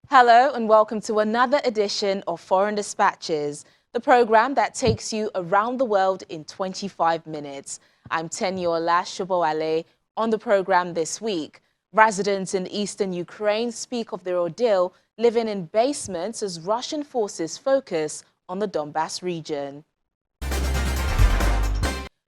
Hello and welcome to another edition of Foreign Dispatches, the program that takes you around the world in 25 minutes. I'm Tenyola Shoboale. On the program this week, residents in eastern Ukraine speak of their ordeal living in basements as Russian forces focus on the Donbass region.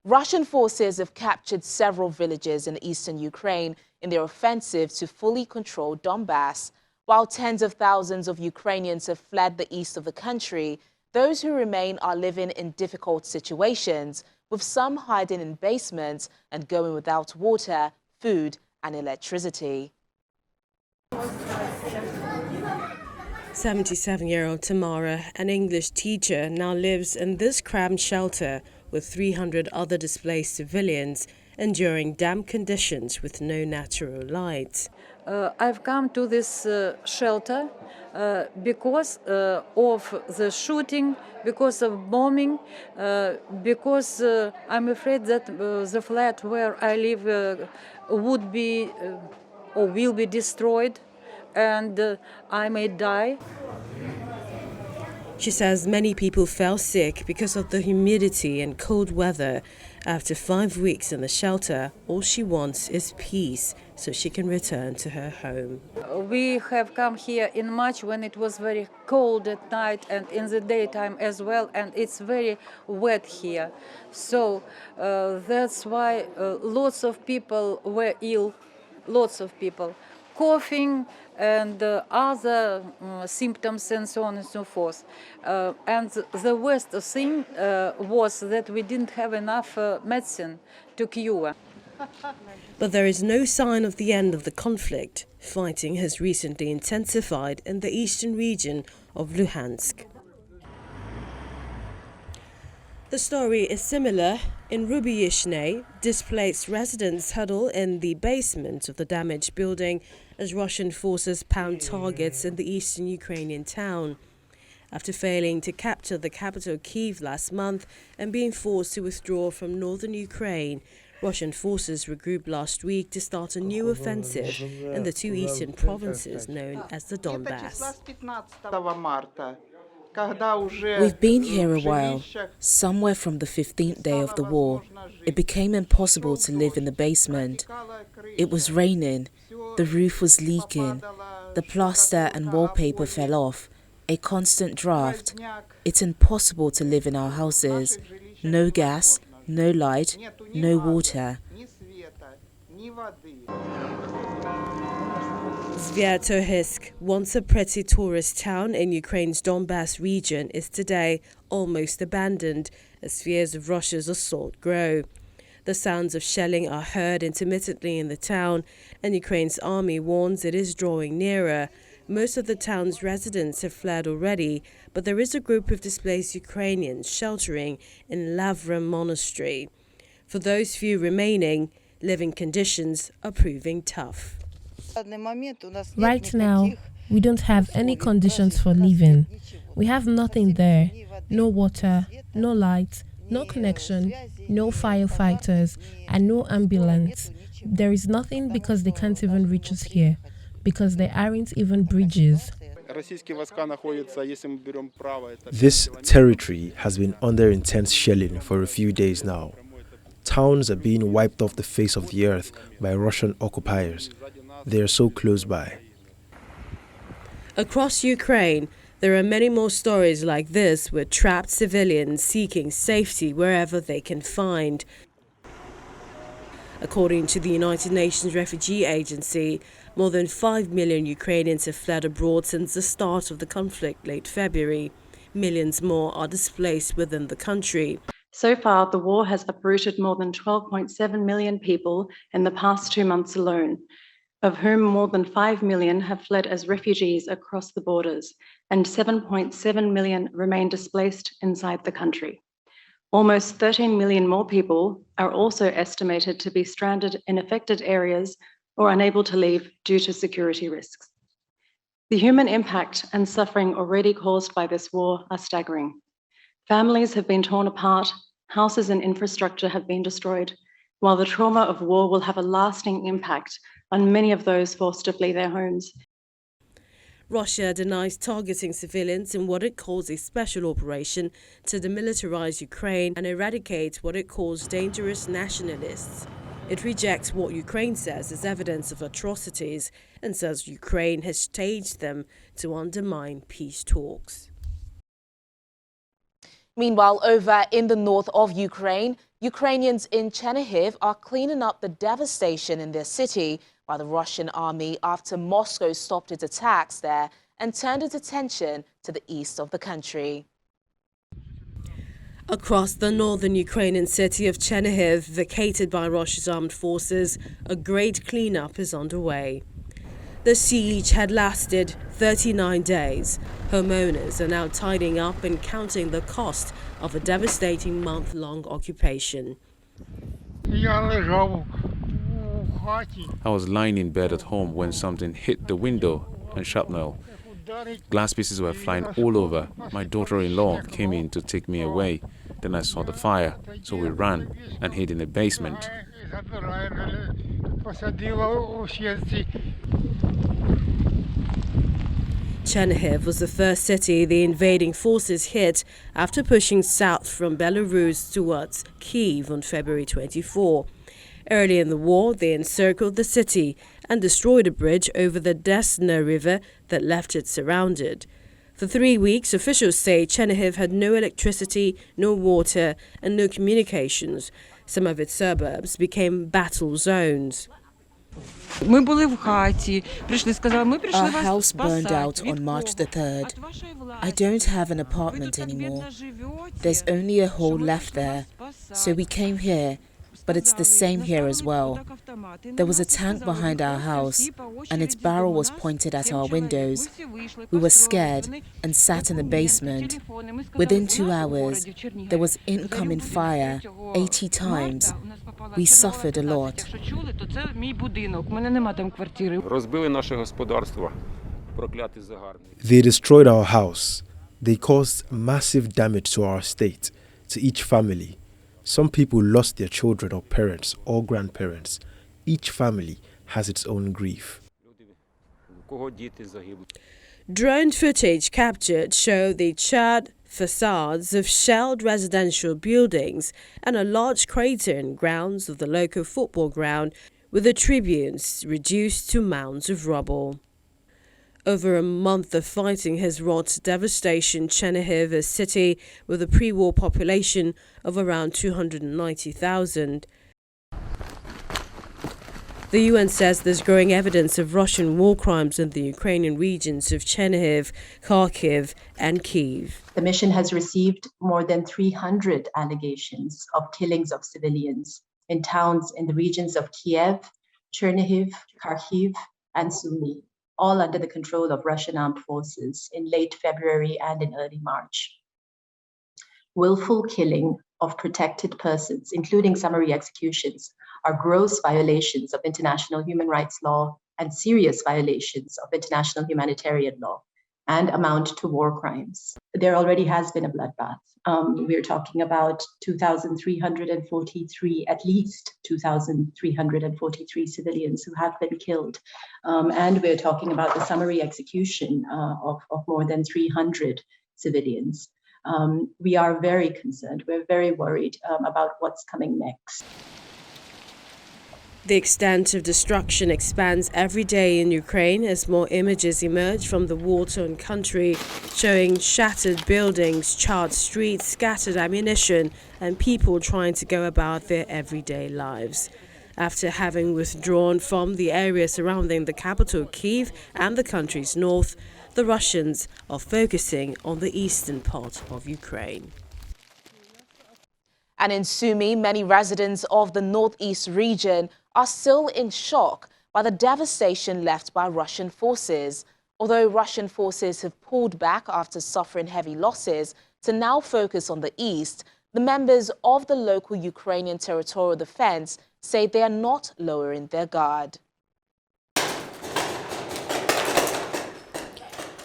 Russian forces have captured several villages in eastern Ukraine in their offensive to fully control Donbass. While tens of thousands of Ukrainians have fled the east of the country, those who remain are living in difficult situations, with some hiding in basements and going without water, food and electricity. 77-year-old Tamara, an English teacher, now lives in this cramped shelter with 300 other displaced civilians, enduring damp conditions with no natural light. I've come to this shelter because of the shooting, because of bombing, because I'm afraid that the flat where I live would be or will be destroyed, and I may die. She says many people fell sick because of the humidity and cold weather. After 5 weeks in the shelter, all she wants is peace so she can return to her home. We have come here in March when it was very cold at night and in the daytime as well, and it's very wet here. So that's why lots of people were ill, lots of people, coughing and other symptoms and so on and so forth. And the worst thing was that we didn't have enough medicine to cure. But there is no sign of the end of the conflict. Fighting has recently intensified in the eastern region of Luhansk. The story is similar. In Rubiyishne, displaced residents huddle in the basement of the damaged building as Russian forces pound targets in the eastern Ukrainian town. After failing to capture the capital Kyiv last month and being forced to withdraw from northern Ukraine, Russian forces regrouped last week to start a new offensive in the two eastern provinces known as the Donbass. We've been here a while, somewhere from the 15th day of the war. It became impossible to live in the basement. It was raining, the roof was leaking, the plaster and wallpaper fell off, a constant draft. It's impossible to live in our houses. No gas, no light, no water. Sviatohivsk, once a pretty tourist town in Ukraine's Donbass region, is today almost abandoned as fears of Russia's assault grow. The sounds of shelling are heard intermittently in the town, and Ukraine's army warns it is drawing nearer. Most of the town's residents have fled already, but there is a group of displaced Ukrainians sheltering in Lavra Monastery. For those few remaining, living conditions are proving tough. Right now, we don't have any conditions for living. We have nothing there. No water, no light, no connection, no firefighters, and no ambulance. There is nothing because they can't even reach us here, because there aren't even bridges. This territory has been under intense shelling for a few days now. Towns are being wiped off the face of the earth by Russian occupiers. They are so close by. Across Ukraine, there are many more stories like this with trapped civilians seeking safety wherever they can find. According to the United Nations Refugee Agency, more than 5 million Ukrainians have fled abroad since the start of the conflict late February. Millions more are displaced within the country. So far, the war has uprooted more than 12.7 million people in the past 2 months alone, of whom more than 5 million have fled as refugees across the borders, and 7.7 million remain displaced inside the country. Almost 13 million more people are also estimated to be stranded in affected areas or unable to leave due to security risks. The human impact and suffering already caused by this war are staggering. Families have been torn apart, houses and infrastructure have been destroyed, while the trauma of war will have a lasting impact on many of those forced to flee their homes. Russia denies targeting civilians in what it calls a special operation to demilitarize Ukraine and eradicate what it calls dangerous nationalists. It rejects what Ukraine says is evidence of atrocities and says Ukraine has staged them to undermine peace talks. Meanwhile, over in the north of Ukraine, Ukrainians in Chernihiv are cleaning up the devastation in their city by the Russian army after Moscow stopped its attacks there and turned its attention to the east of the country. Across the northern Ukrainian city of Chernihiv, vacated by Russia's armed forces, a great cleanup is underway. The siege had lasted 39 days. Homeowners are now tidying up and counting the cost of a devastating month-long occupation. I was lying in bed at home when something hit the window and shrapnel. Glass pieces were flying all over. My daughter-in-law came in to take me away. Then I saw the fire, so we ran and hid in the basement. Chernihiv was the first city the invading forces hit after pushing south from Belarus towards Kyiv on February 24. Early in the war, they encircled the city and destroyed a bridge over the Desna River that left it surrounded. For 3 weeks, officials say Chernihiv had no electricity, no water, and no communications. Some of its suburbs became battle zones. Our house burned out on March the 3rd. I don't have an apartment anymore. There's only a hole left there, so we came here, but it's the same here as well. There was a tank behind our house, and its barrel was pointed at our windows. We were scared and sat in the basement. Within 2 hours, there was incoming fire 80 times. We suffered a lot. They destroyed our house. They caused massive damage to our estate, to each family. Some people lost their children or parents or grandparents. Each family has its own grief. Drone footage captured show the charred facades of shelled residential buildings and a large crater in grounds of the local football ground, with the tribunes reduced to mounds of rubble. Over a month of fighting has wrought devastation. Chernihiv, a city with a pre-war population of around 290,000. The UN says there's growing evidence of Russian war crimes in the Ukrainian regions of Chernihiv, Kharkiv and Kyiv. The mission has received more than 300 allegations of killings of civilians in towns in the regions of Kiev, Chernihiv, Kharkiv and Sumy, all under the control of Russian armed forces in late February and in early March. Willful killing of protected persons, including summary executions, are gross violations of international human rights law and serious violations of international humanitarian law and amount to war crimes. There already has been a bloodbath. We're talking about 2,343, at least 2,343 civilians who have been killed. And we're talking about the summary execution of more than 300 civilians. We are very concerned. We're very worried about what's coming next. The extent of destruction expands every day in Ukraine as more images emerge from the war-torn country, showing shattered buildings, charred streets, scattered ammunition, and people trying to go about their everyday lives. After having withdrawn from the area surrounding the capital, Kyiv, and the country's north, the Russians are focusing on the eastern part of Ukraine. And in Sumy, many residents of the northeast region are still in shock by the devastation left by Russian forces. Although Russian forces have pulled back after suffering heavy losses to now focus on the east, the members of the local Ukrainian territorial defense say they are not lowering their guard.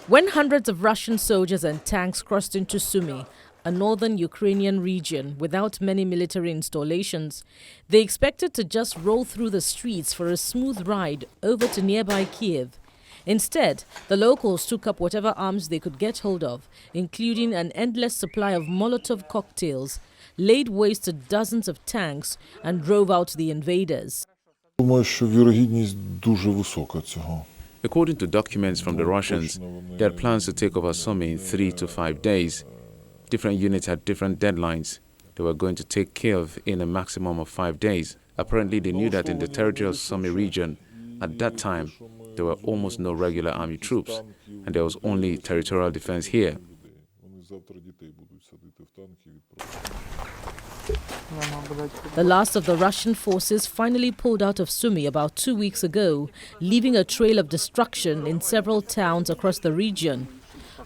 When hundreds of Russian soldiers and tanks crossed into Sumy, a northern Ukrainian region without many military installations, they expected to just roll through the streets for a smooth ride over to nearby Kyiv. Instead, the locals took up whatever arms they could get hold of, including an endless supply of Molotov cocktails, laid waste to dozens of tanks, and drove out the invaders. According to documents from the Russians, they had plans to take over Sumy in 3 to 5 days. Different units had different deadlines. They were going to take Kiev in a maximum of 5 days. Apparently, they knew that in the territory of Sumy region, at that time, there were almost no regular army troops, and there was only territorial defense here. The last of the Russian forces finally pulled out of Sumy about 2 weeks ago, leaving a trail of destruction in several towns across the region.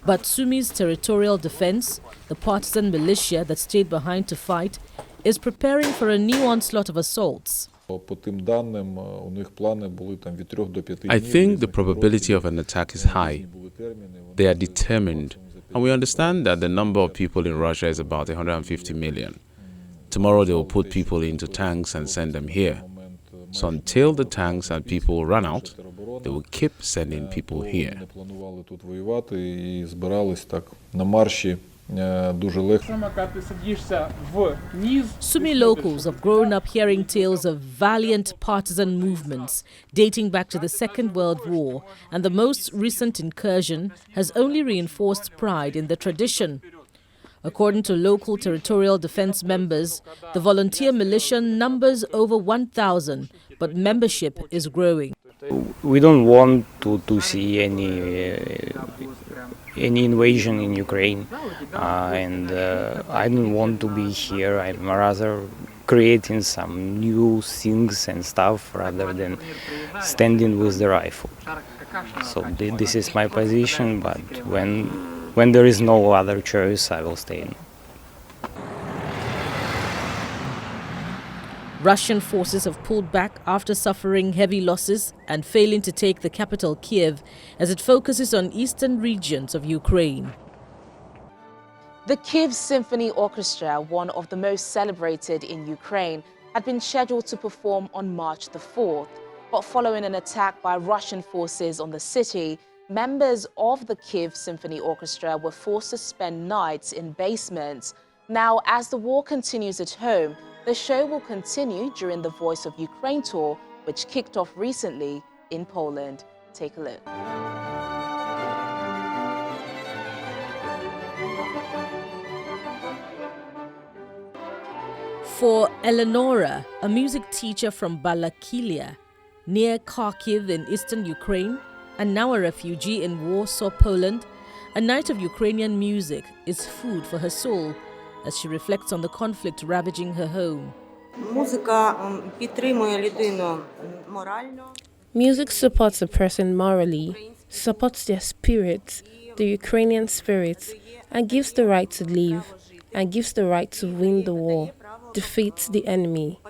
But Sumy's territorial defense, the partisan militia that stayed behind to fight, is preparing for a new onslaught of assaults. I think the probability of an attack is high. They are determined, and we understand that the number of people in Russia is about 150 million. Tomorrow they will put people into tanks and send them here. So until the tanks and people run out, they will keep sending people here. Sumy locals have grown up hearing tales of valiant partisan movements dating back to the Second World War, and the most recent incursion has only reinforced pride in the tradition. According to local territorial defense members, the volunteer militia numbers over 1,000, but membership is growing. We don't want to see any invasion in Ukraine, and I don't want to be here. I'm rather creating some new things and stuff rather than standing with the rifle. So this is my position, but when there is no other choice, I will stay in. Russian forces have pulled back after suffering heavy losses and failing to take the capital Kiev as it focuses on eastern regions of Ukraine. The Kiev Symphony Orchestra, one of the most celebrated in Ukraine, had been scheduled to perform on March the 4th. But following an attack by Russian forces on the city, members of the Kiev Symphony Orchestra were forced to spend nights in basements. Now, as the war continues at home, the show will continue during the Voice of Ukraine tour, which kicked off recently in Poland. Take a look. For Eleonora, a music teacher from Balakilia, near Kharkiv in eastern Ukraine, and now a refugee in Warsaw, Poland, a night of Ukrainian music is food for her soul as she reflects on the conflict ravaging her home. Music supports a person morally, supports their spirit, the Ukrainian spirit, and gives the right to live, and gives the right to win the war, defeat the enemy.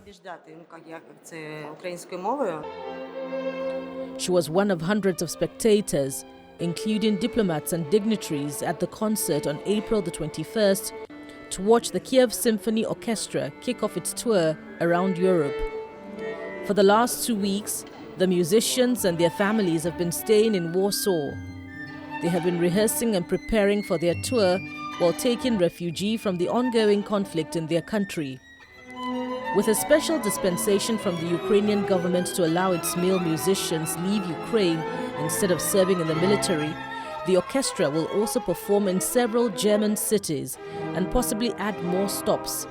She was one of hundreds of spectators, including diplomats and dignitaries, at the concert on April the 21st to watch the Kiev Symphony Orchestra kick off its tour around Europe. For the last 2 weeks, the musicians and their families have been staying in Warsaw. They have been rehearsing and preparing for their tour while taking refuge from the ongoing conflict in their country. With a special dispensation from the Ukrainian government to allow its male musicians leave Ukraine instead of serving in the military, the orchestra will also perform in several German cities and possibly add more stops.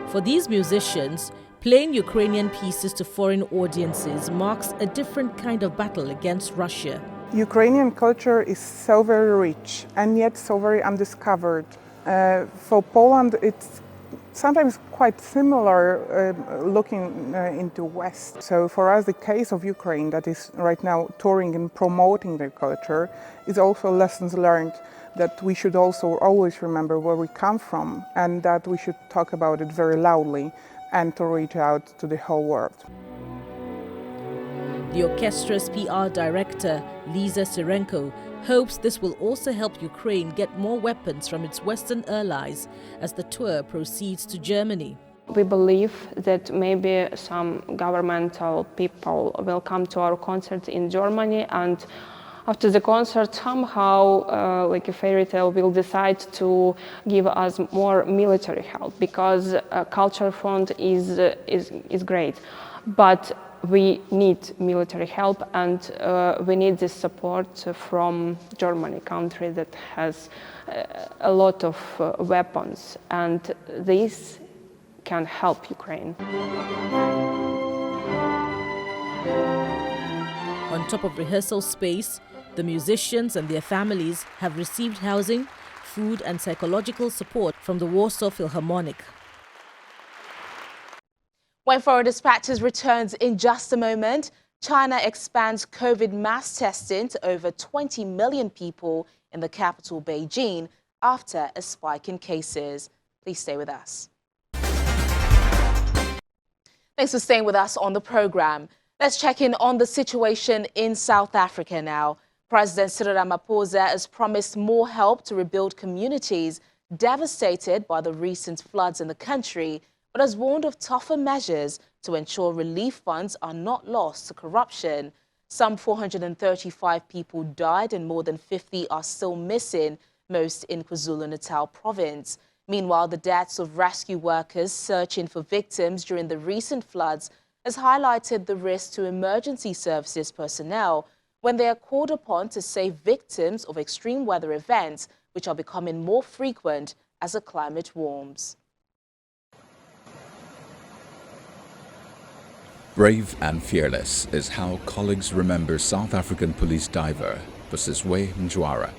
For these musicians, playing Ukrainian pieces to foreign audiences marks a different kind of battle against Russia. Ukrainian culture is so very rich and yet so very undiscovered. For Poland, it's sometimes quite similar looking into West. So for us, the case of Ukraine that is right now touring and promoting their culture is also lessons learned, that we should also always remember where we come from and that we should talk about it very loudly and to reach out to the whole world. The orchestra's PR director, Lisa Sirenko, hopes this will also help Ukraine get more weapons from its Western allies as the tour proceeds to Germany. We believe that maybe some governmental people will come to our concert in Germany and after the concert, somehow, like a fairy tale, will decide to give us more military help, because Culture Front is great, but we need military help, and we need this support from Germany, country that has a lot of weapons, and this can help Ukraine. On top of rehearsal space, the musicians and their families have received housing, food and psychological support from the Warsaw Philharmonic. When Foreign Dispatches returns in just a moment, China expands COVID mass testing to over 20 million people in the capital, Beijing, after a spike in cases. Please stay with us. Thanks for staying with us on the program. Let's check in on the situation in South Africa now. President Cyril Ramaphosa has promised more help to rebuild communities devastated by the recent floods in the country, but has warned of tougher measures to ensure relief funds are not lost to corruption. Some 435 people died and more than 50 are still missing, most in KwaZulu-Natal province. Meanwhile, the deaths of rescue workers searching for victims during the recent floods has highlighted the risk to emergency services personnel when they are called upon to save victims of extreme weather events, which are becoming more frequent as the climate warms. Brave and fearless is how colleagues remember South African police diver Busiswe Mjwara,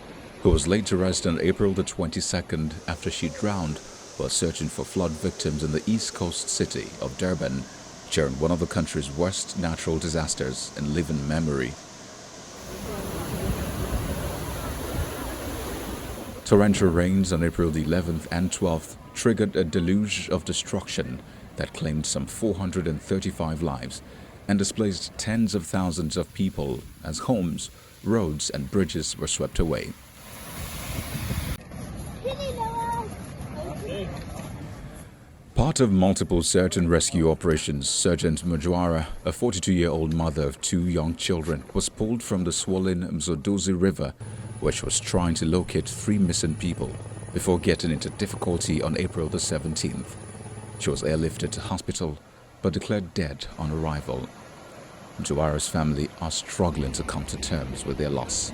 who was laid to rest on April the 22nd after she drowned while searching for flood victims in the east coast city of Durban during one of the country's worst natural disasters in living memory. Torrential rains on April the 11th and 12th triggered a deluge of destruction that claimed some 435 lives and displaced tens of thousands of people as homes, roads and bridges were swept away. Part of multiple search and rescue operations, Sergeant Mjwara, a 42-year-old mother of 2 young children, was pulled from the swollen Mzodozi River, which was trying to locate 3 missing people before getting into difficulty on April the 17th. She was airlifted to hospital but declared dead on arrival. Mjwara's family are struggling to come to terms with their loss.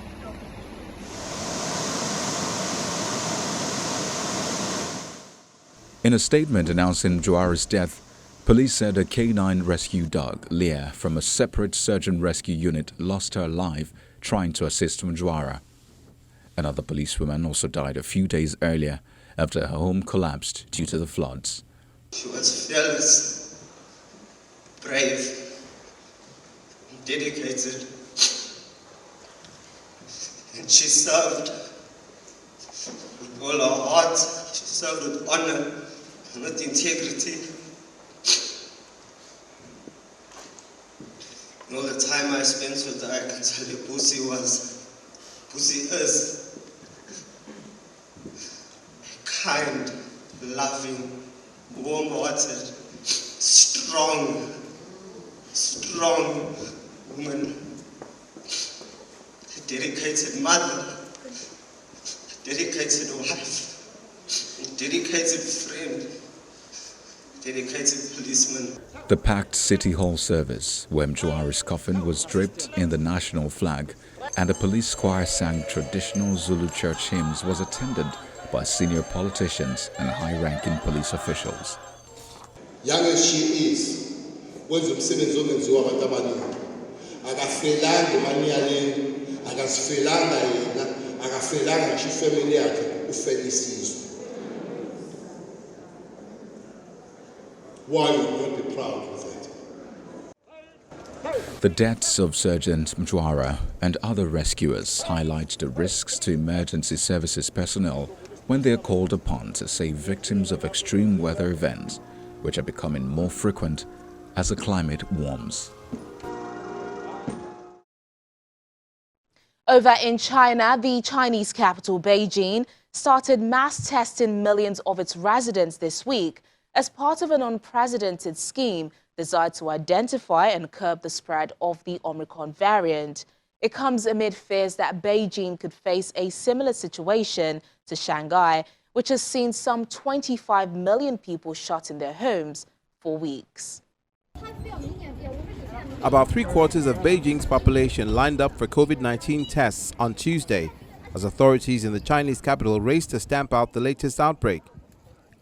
In a statement announcing Mjwara's death, police said a canine rescue dog, Leah, from a separate search and rescue unit lost her life trying to assist Mjwara. Another policewoman also died a few days earlier after her home collapsed due to the floods. She was fearless, brave, dedicated, and she served with all her heart. She served with honor and with integrity. And all the time I spent with her, I can tell you, Pussy is a kind, loving, warm-hearted, strong woman, a dedicated mother, a dedicated wife, a dedicated friend, a dedicated policeman. The packed City Hall service, where Mjwara's coffin was draped in the national flag and a police choir sang traditional Zulu church hymns, was attended by senior politicians and high-ranking police officials. Young as she is, wenza umsebenzi ongenziwa abantu abaningi. Akafelanga emanyaleni, akasifelanga yena, akafelanga ngisho ifamily yakhe, ufele isizwe. Why would not be proud of that? The deaths of Sergeant Mjwara and other rescuers highlight the risks to emergency services personnel when they are called upon to save victims of extreme weather events, which are becoming more frequent as the climate warms. Over in China, the Chinese capital, Beijing, started mass testing millions of its residents this week as part of an unprecedented scheme designed to identify and curb the spread of the Omicron variant. It comes amid fears that Beijing could face a similar situation to Shanghai, which has seen some 25 million people shut in their homes for weeks. About 3/4 of Beijing's population lined up for COVID-19 tests on Tuesday, as authorities in the Chinese capital raced to stamp out the latest outbreak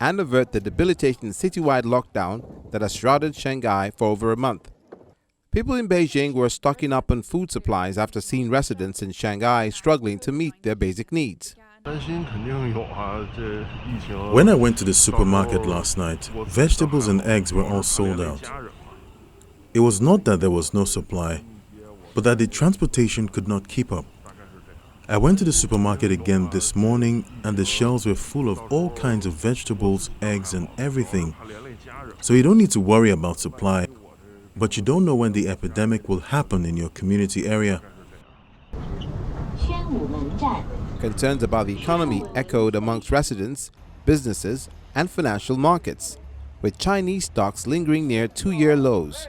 and avert the debilitating citywide lockdown that has shrouded Shanghai for over a month. People in Beijing were stocking up on food supplies after seeing residents in Shanghai struggling to meet their basic needs. When I went to the supermarket last night, vegetables and eggs were all sold out. It was not that there was no supply, but that the transportation could not keep up. I went to the supermarket again this morning and the shelves were full of all kinds of vegetables, eggs and everything. So you don't need to worry about supply, but you don't know when the epidemic will happen in your community area. Concerns about the economy echoed amongst residents, businesses and financial markets, with Chinese stocks lingering near two-year lows.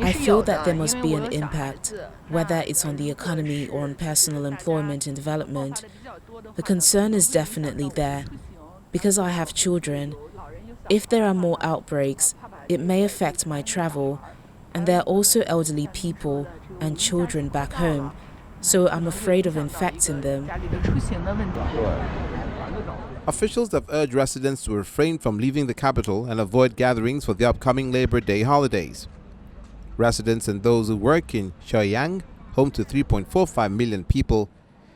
I feel that there must be an impact, whether it's on the economy or on personal employment and development. The concern is definitely there. Because I have children, if there are more outbreaks, it may affect my travel, and there are also elderly people and children back home, so I'm afraid of infecting them. Officials have urged residents to refrain from leaving the capital and avoid gatherings for the upcoming Labor Day holidays. Residents and those who work in Shenyang, home to 3.45 million people,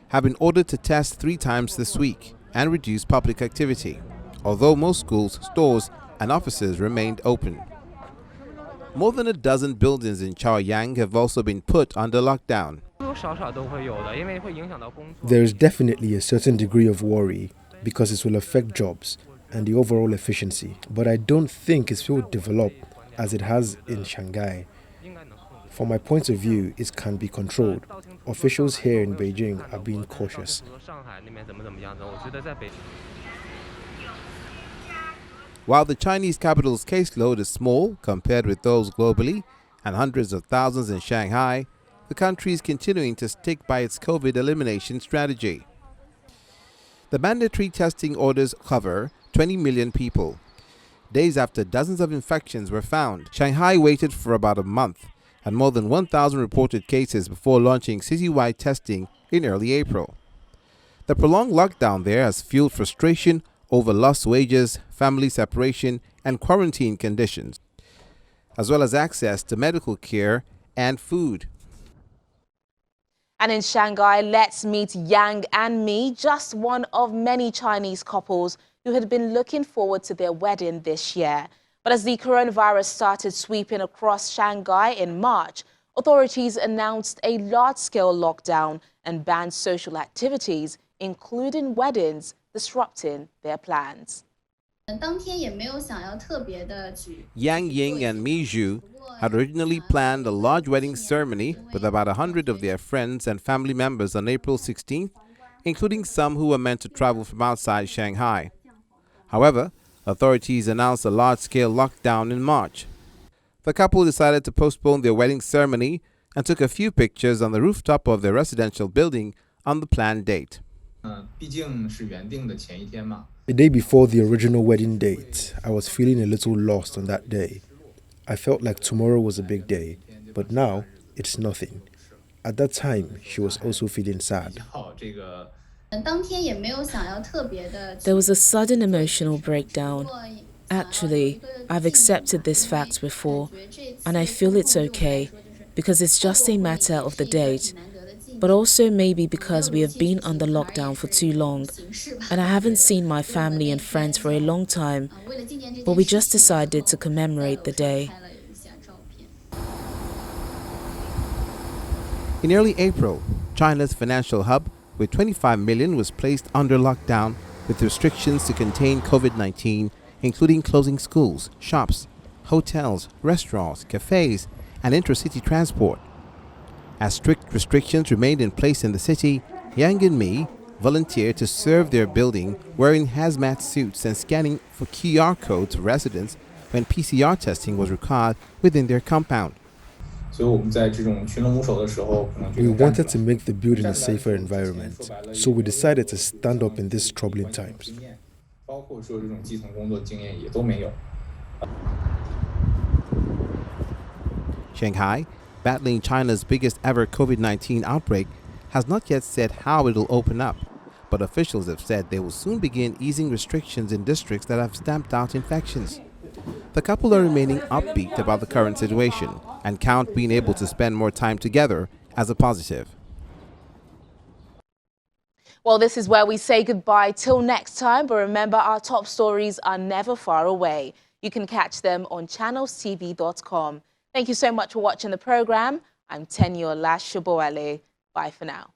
have been ordered to test 3 times this week and reduce public activity, although most schools, stores and offices remained open. More than a dozen buildings in Chaoyang have also been put under lockdown. There is definitely a certain degree of worry because it will affect jobs and the overall efficiency, but I don't think it will develop as it has in Shanghai. From my point of view, it can be controlled. Officials here in Beijing are being cautious. While the Chinese capital's caseload is small compared with those globally and hundreds of thousands in Shanghai, the country is continuing to stick by its COVID elimination strategy. The mandatory testing orders cover 20 million people. Days after dozens of infections were found, Shanghai waited for about a month and more than 1,000 reported cases before launching citywide testing in early April. The prolonged lockdown there has fueled frustration over lost wages, family separation, and quarantine conditions, as well as access to medical care and food. And in Shanghai, let's meet Yang and Mi, just one of many Chinese couples who had been looking forward to their wedding this year. But as the coronavirus started sweeping across Shanghai in March, authorities announced a large-scale lockdown and banned social activities, including weddings, disrupting their plans. Yang Ying and Mi Zhu had originally planned a large wedding ceremony with about 100 of their friends and family members on April 16th, including some who were meant to travel from outside Shanghai. However, authorities announced a large-scale lockdown in March. The couple decided to postpone their wedding ceremony and took a few pictures on the rooftop of their residential building on the planned date. The day before the original wedding date, I was feeling a little lost on that day. I felt like tomorrow was a big day, but now it's nothing. At that time, she was also feeling sad. There was a sudden emotional breakdown. Actually, I've accepted this fact before, and I feel it's okay, because it's just a matter of the date, but also maybe because we have been under lockdown for too long, and I haven't seen my family and friends for a long time, but we just decided to commemorate the day. In early April, China's financial hub with 25 million was placed under lockdown with restrictions to contain COVID-19, including closing schools, shops, hotels, restaurants, cafes, and intercity transport. As strict restrictions remained in place in the city, Yang and Mi volunteered to serve their building wearing hazmat suits and scanning for QR codes for residents when PCR testing was required within their compound. We wanted to make the building a safer environment, so we decided to stand up in these troubling times. Shanghai, battling China's biggest ever COVID-19 outbreak, has not yet said how it will open up, but officials have said they will soon begin easing restrictions in districts that have stamped out infections. The couple are remaining upbeat about the current situation and count being able to spend more time together as a positive. Well, this is where we say goodbye till next time, but remember, our top stories are never far away. You can catch them on channelstv.com. Thank you so much for watching the program. I'm Tenyola Shoboale. Bye for now.